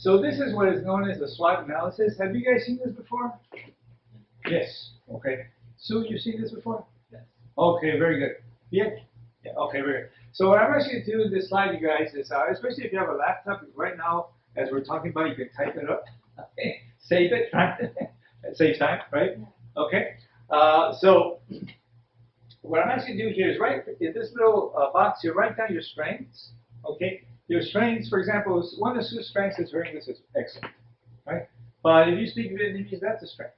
So this is what is known as the SWOT analysis. Have you guys seen this before? Yes. Okay. Sue, you've seen this before? Yes. Okay, very good. Yeah? Yeah, okay, very good. So what I'm actually going to do in this slide, you guys, is especially if you have a laptop, right now, as we're talking about, you can type it up. Okay. Save it, right? It saves time, right? Okay. So what I'm actually going to do here is write in this little box here, write down your strengths. Okay. Your strengths, for example, one of Sue's strengths is her English is excellent, right? But if you speak Vietnamese, that's a strength,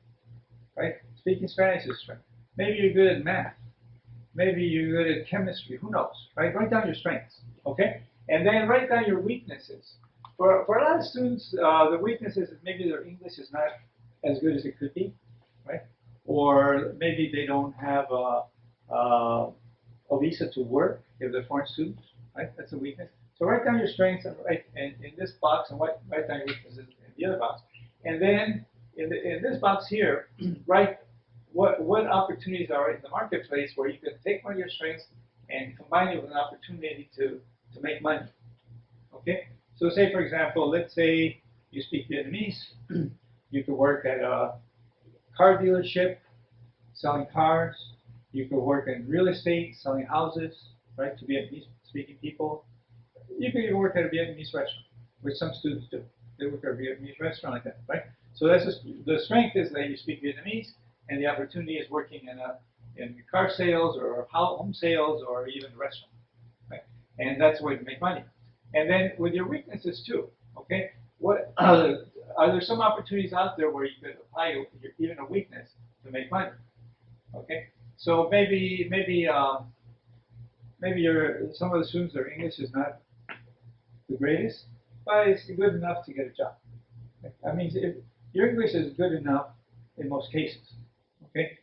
right? Speaking Spanish is a strength. Maybe you're good at math. Maybe you're good at chemistry. Who knows, right? Write down your strengths, okay? And then write down your weaknesses. For a lot of students, the weaknesses is maybe their English is not as good as it could be, right? Or maybe they don't have a visa to work if they're foreign students, right? That's a weakness. So write down your strengths and write in this box, and write down your weaknesses in the other box. And then in this box here, write what opportunities are in the marketplace where you can take one of your strengths and combine it with an opportunity to make money. Okay? So say, for example, let's say you speak Vietnamese. You could work at a car dealership selling cars. You could work in real estate selling houses, right, to Vietnamese-speaking people. You could even work at a Vietnamese restaurant, which some students do. They work at a Vietnamese restaurant like that, right? So that's just, the strength is that you speak Vietnamese, and the opportunity is working in car sales or home sales or even a restaurant, right? And that's where you make money. And then with your weaknesses too, okay? What are there some opportunities out there where you could apply even a weakness to make money? Okay, so maybe some of the students, their English is not the greatest, but it's good enough to get a job. I mean, if your English is good enough in most cases. Okay,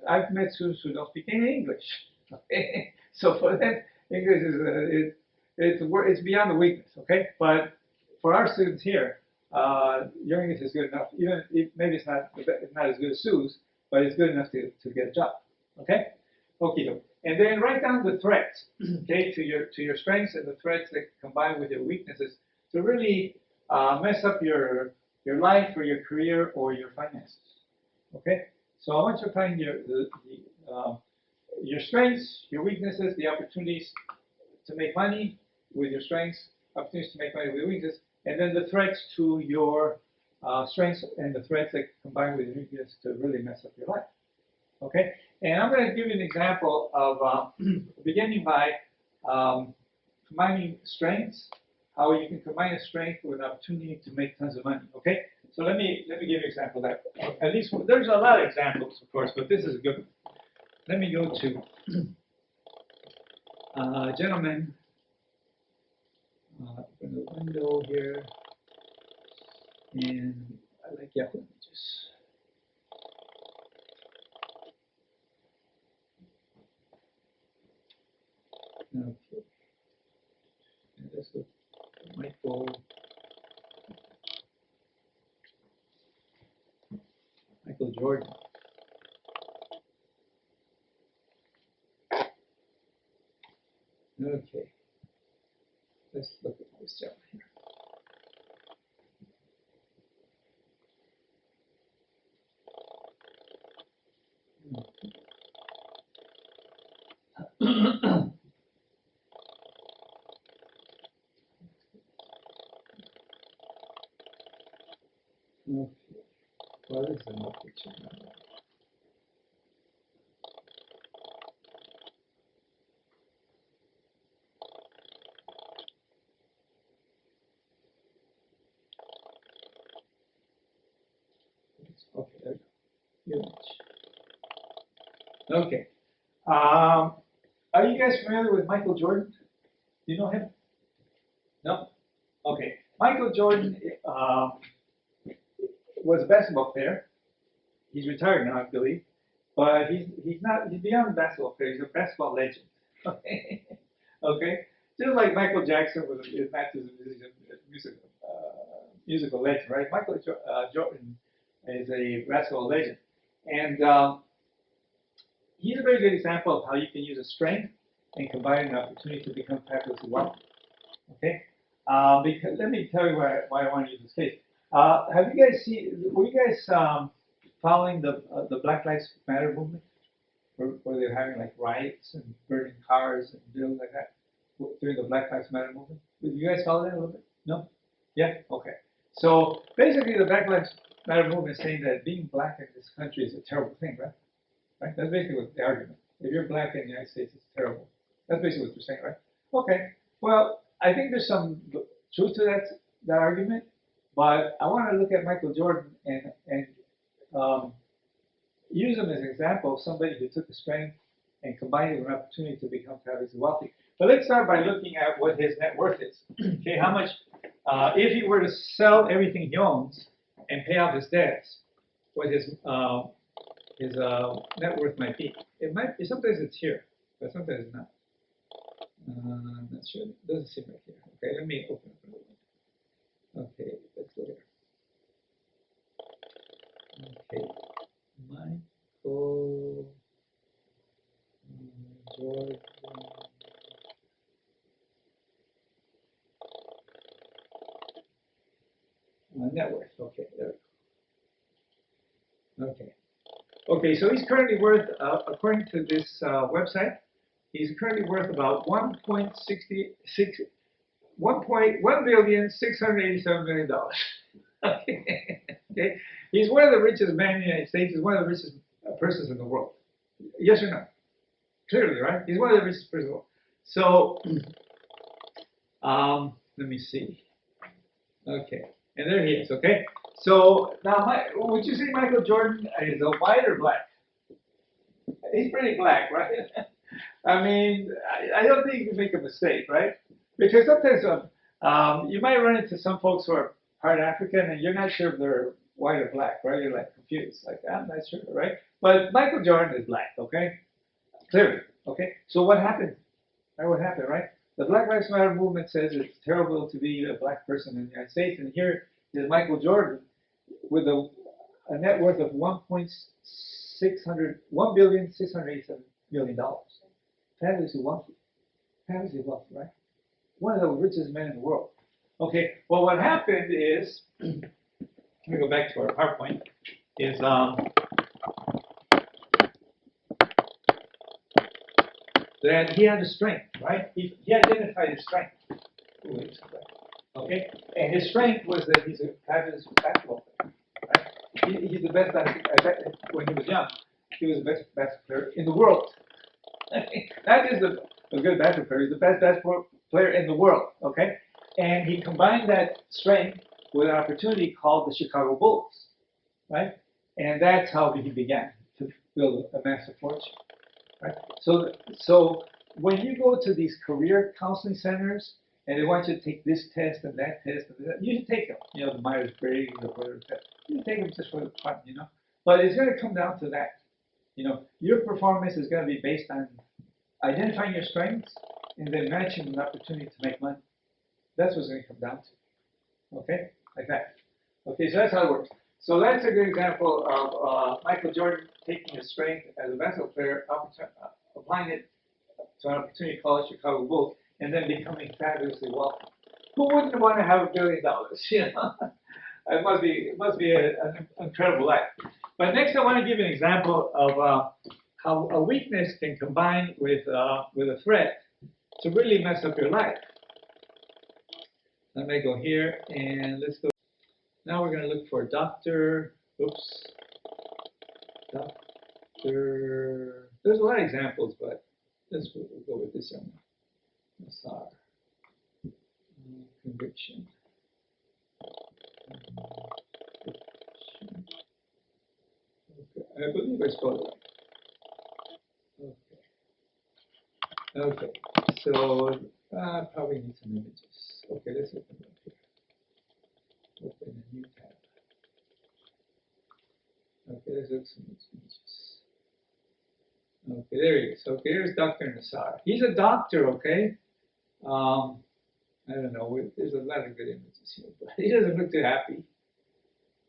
I've met students who don't speak any English. Okay, so for them, English is it's beyond the weakness. Okay, but for our students here, your English is good enough. Even if maybe it's not as good as Sue's, but it's good enough to get a job. Okay, okay. And then write down the threats, okay, to your strengths and the threats that combine with your weaknesses to really mess up your life or your career or your finances. Okay, so I want you to find your strengths, your weaknesses, the opportunities to make money with your strengths, opportunities to make money with your weaknesses, and then the threats to your strengths and the threats that combine with your weaknesses to really mess up your life. Okay, and I'm going to give you an example of beginning by combining strengths, how you can combine a strength with an opportunity to make tons of money. Okay, so let me give you an example of that. At least there's a lot of examples, of course, but this is a good one. Let me go to gentlemen. Open the window here, and I like Yahoo Images. Okay. And let's look at Michael Jordan. Okay. Let's look at this gentleman here. Okay. What is the picture now? Okay, there we go. Image. Okay. Are you guys familiar with Michael Jordan? Do you know him? No? Okay. Michael Jordan was a basketball player. He's retired now, I believe. But he's beyond a basketball player. He's a basketball legend. Okay. Okay. Just like Michael Jackson is not just a musical legend, right? Michael Jordan is a basketball legend. And he's a very good example of how you can use a strength and combine an opportunity to become fabulously wealthy. Okay? Because let me tell you why I want to use this case. Have you guys were you guys following the Black Lives Matter movement? Where they're having like riots and burning cars and bills like that during the Black Lives Matter movement? Did you guys follow that a little bit? No? Yeah? Okay. So basically the Black Lives Matter movement is saying that being black in this country is a terrible thing, right? Right? That's basically what the argument. If you're black in the United States, it's terrible. That's basically what they're saying, right? Okay. Well, I think there's some truth to that argument, but I want to look at Michael Jordan and use him as an example of somebody who took a strength and combined it with an opportunity to become fabulously wealthy. But let's start by looking at what his net worth is. Okay, how much, if he were to sell everything he owns and pay off his debts, what his net worth might be. It might be, sometimes it's here, but sometimes it's not. I'm not sure. It doesn't seem right here. Okay, let me open it. Okay, let's go here. Okay, Michael Jordan. Net worth. Okay, there we go. Okay. Okay, so he's currently worth, according to this website, he's currently worth about $1.1,687,000,000. Okay. Okay, he's one of the richest men in the United States. He's one of the richest persons in the world. Yes or no? Clearly, right? He's one of the richest persons in the world. So, let me see. Okay, and there he is. Okay. So now, would you say Michael Jordan is a white or black? He's pretty black, right? I mean, I don't think you can make a mistake, right? Because sometimes you might run into some folks who are part African and you're not sure if they're white or black, right? You're like confused, like I'm not sure, right? But Michael Jordan is black, okay? Clearly, okay? So what happened? Right? What happened, right? The Black Lives Matter movement says it's terrible to be a black person in the United States, and here is Michael Jordan with a net worth of $1,687,000,000. Fabulously wealthy. Fabulously wealthy, right? One of the richest men in the world. Okay, well, what happened is, let me go back to our PowerPoint, is that he had a strength, right? He identified his strength. Okay, and his strength was that he's a fabulous basketball player, right? He's the best when he was young. He was the best basketball player in the world. Not just a good basketball player, he's the best basketball player in the world. Okay, and he combined that strength with an opportunity called the Chicago Bulls, right? And that's how he began to build a massive fortune. Right? So when you go to these career counseling centers and they want you to take this test and that test and that, you should take them. You know, the Myers-Briggs or whatever test. You take them just for the fun, you know. But it's going to come down to that. You know, your performance is going to be based on identifying your strengths and then matching an opportunity to make money. That's what's going to come down to. Okay, like that. Okay, so that's how it works. So that's a good example of Michael Jordan taking his strength as a basketball player, applying it to an opportunity called Chicago Bulls, and then becoming fabulously wealthy. Who wouldn't want to have $1 billion? You know, it must be an incredible life. But next, I want to give you an example of how a weakness can combine with a threat to really mess up your life. Let me go here and let's go. Now we're going to look for Dr. Oops. Dr. There's a lot of examples, but let's go with this one. Nassar. Conviction. Okay. I believe I spelled it right. Okay. Okay. So probably need some images. Okay, let's open it up here. Open a new tab. Okay, let's look at some images. Okay, there he is. Okay, here's Dr. Nassar. He's a doctor, okay? I don't know, there's a lot of good images here, but he doesn't look too happy.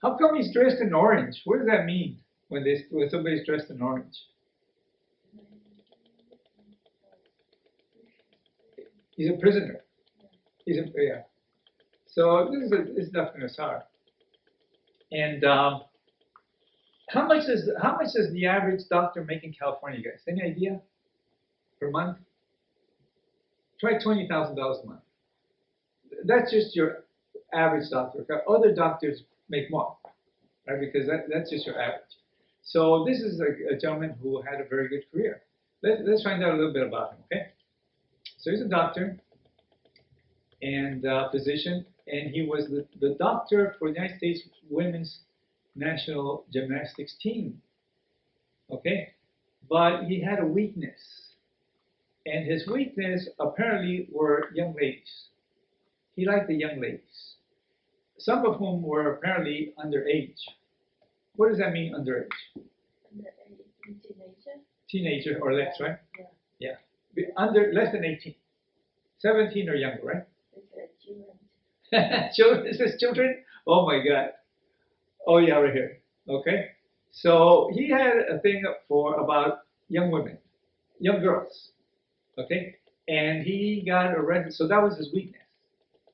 How come he's dressed in orange? What does that mean when somebody's dressed in orange? He's a prisoner. Yeah. So this is Dr. Nassar. And how much does the average doctor make in California, guys? Any idea? Per month? Try $20,000 a month. That's just your average doctor. Other doctors make more, right? Because that's just your average. So this is a gentleman who had a very good career. Let's find out a little bit about him, okay? So he's a doctor and physician, and he was the doctor for the United States Women's National Gymnastics team, okay? But he had a weakness, and his weakness apparently were young ladies. He liked the young ladies, some of whom were apparently underage. What does that mean, underage? Teenager. Teenager or less, right? Yeah. Yeah. Under less than 18. 17 or younger, right? Children. Children, this is children? Oh my God. Oh yeah, right here. Okay. So he had a thing for about young women, young girls. Okay. And he got arrested. So that was his weakness,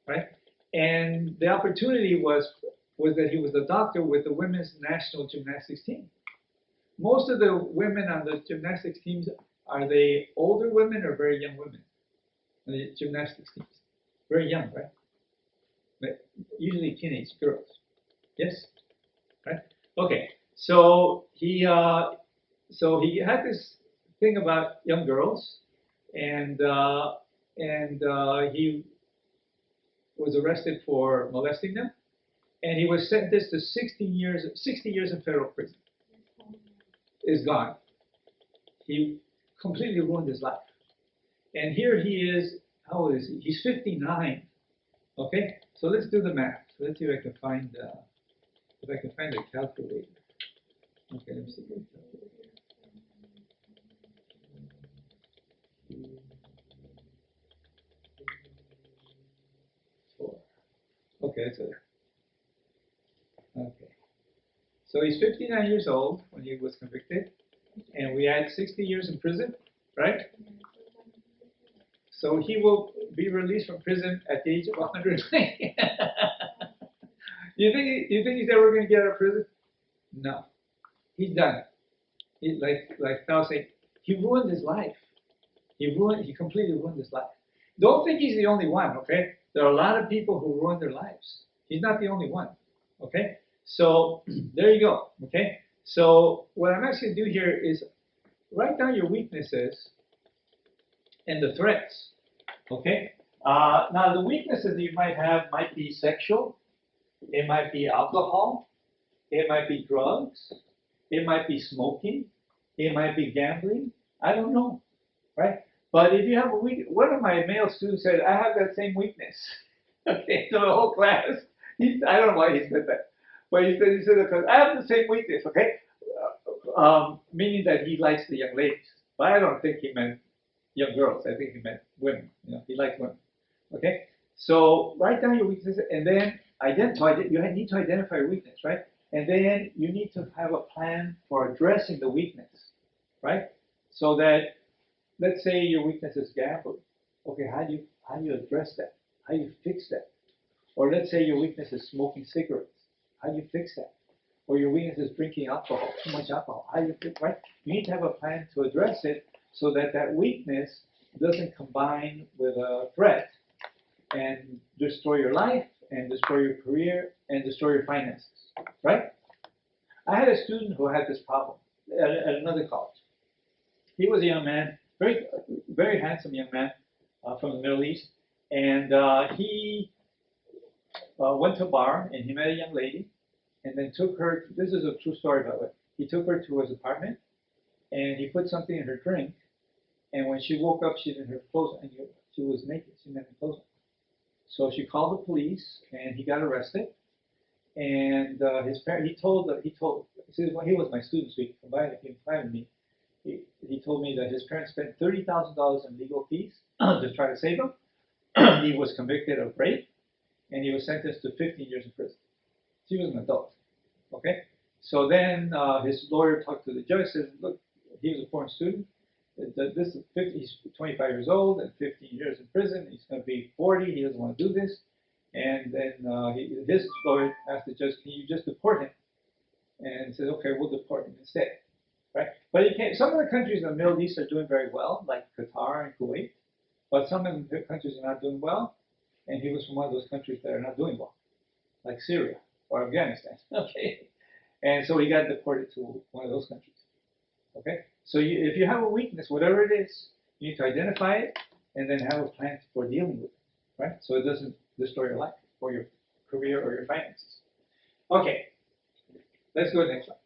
right? And the opportunity was that he was the doctor with the women's national gymnastics team. Most of the women on the gymnastics teams, are they older women or very young women? On the gymnastics teams, very young, right? But usually teenage girls. Yes, right? Okay. So he had this thing about young girls, and he was arrested for molesting them, and he was sentenced to 60 years in federal prison. Is gone. He completely ruined his life. And here he is, how old is he? He's 59. Okay? So let's do the math. So let's see if I can find a calculator. Okay, let me see. Four. Okay, that's it. Okay. So he's 59 years old when he was convicted, and we had 60 years in prison, right? So he will be released from prison at the age of 120. You think he's ever going to get out of prison? No, he's done. He, like Thao said, he ruined his life. He completely ruined his life. Don't think he's the only one. Okay, there are a lot of people who ruin their lives. He's not the only one. Okay. So there you go, okay? So what I'm actually going to do here is write down your weaknesses and the threats, okay? Now the weaknesses that you might have might be sexual, it might be alcohol, it might be drugs, it might be smoking, it might be gambling, I don't know, right? But if you have a weak, one of my male students said, I have that same weakness, okay? So the whole class, I don't know why he said that. But he said, because I have the same weakness, okay? Meaning that he likes the young ladies. But I don't think he meant young girls. I think he meant women. You know, he likes women. Okay? So write down your weaknesses and then you need to identify your weakness, right? And then you need to have a plan for addressing the weakness, right? So that, let's say your weakness is gambling. Okay, how do you address that? How do you fix that? Or let's say your weakness is smoking cigarettes. How do you fix that? Or your weakness is drinking alcohol, too much alcohol. How do you fix, right? You need to have a plan to address it so that that weakness doesn't combine with a threat and destroy your life and destroy your career and destroy your finances, right? I had a student who had this problem at another college. He was a young man, very, very handsome young man from the Middle East, and he went to a bar and he met a young lady and then took her, this is a true story by the way, he took her to his apartment and he put something in her drink and when she woke up she didn't have clothes on, and she was naked, she didn't have clothes on. So she called the police and he got arrested and his parent, he was my student so he confided me, he told me that his parents spent $30,000 in legal fees to try to save him. He was convicted of rape and he was sentenced to 15 years in prison. He was an adult, okay? So then his lawyer talked to the judge, said, look, he was a foreign student. This is he's 25 years old and 15 years in prison. He's going to be 40. He doesn't want to do this. And then his lawyer asked the judge, can you just deport him? And said, okay, we'll deport him instead, right? But he can't, some of the countries in the Middle East are doing very well, like Qatar and Kuwait, but some of the countries are not doing well, and he was from one of those countries that are not doing well, like Syria or Afghanistan, okay? And so he got deported to one of those countries, okay? So if you have a weakness, whatever it is, you need to identify it and then have a plan for dealing with it, right? So it doesn't destroy your life or your career or your finances. Okay, let's go to the next slide.